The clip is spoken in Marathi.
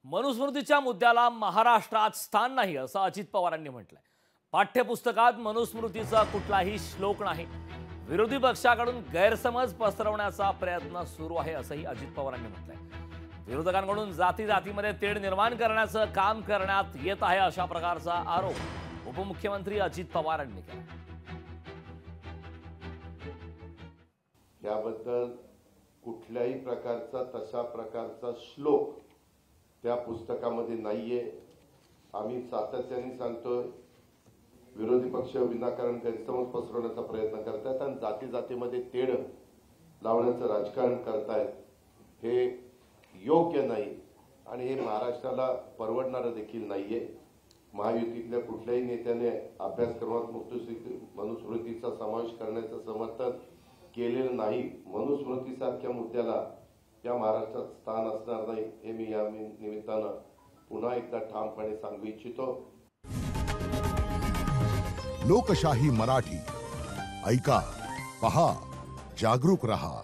मनुस्मृतीच्या मुद्द्याला महाराष्ट्रात स्थान नाही असं अजित पवारांनी म्हटलंय। पाठ्यपुस्तकात मनुस्मृतीचा कुठलाही श्लोक नाही। विरोधी पक्षाकडून गैरसमज पसरवण्याचा प्रयत्न सुरू आहे असंही अजित पवारांनी म्हटलंय। विरोधकांकडून जातीमध्ये तेढ निर्माण करण्याचं काम करण्यात येत आहे अशा प्रकारचा आरोप उपमुख्यमंत्री अजित पवारांनी केला। याबद्दल कुठल्याही प्रकारचा तशा प्रकारचा श्लोक त्या पुस्तकामध्ये नाहीये। आम्ही सातत्याने सांगतोय, विरोधी पक्ष विनाकारण गैरसमज पसरवण्याचा प्रयत्न करतात आणि जातीमध्ये तेढ लावण्याचं राजकारण करतायत। हे योग्य नाही आणि हे महाराष्ट्राला परवडणारं देखील नाहीये। महायुतीतल्या कुठल्याही नेत्याने अभ्यासक्रमात मनुस्मृतीचा समावेश करण्याचं समर्थन केलेलं नाही। मनुस्मृतीसारख्या मुद्द्याला या महाराष्ट्रात स्थान असणार नाही हे मी या निमित्तानं पुन्हा एकदा ठामपणे सांगू इच्छितो। लोकशाही मराठी ऐका, पहा, जागरूक रहा।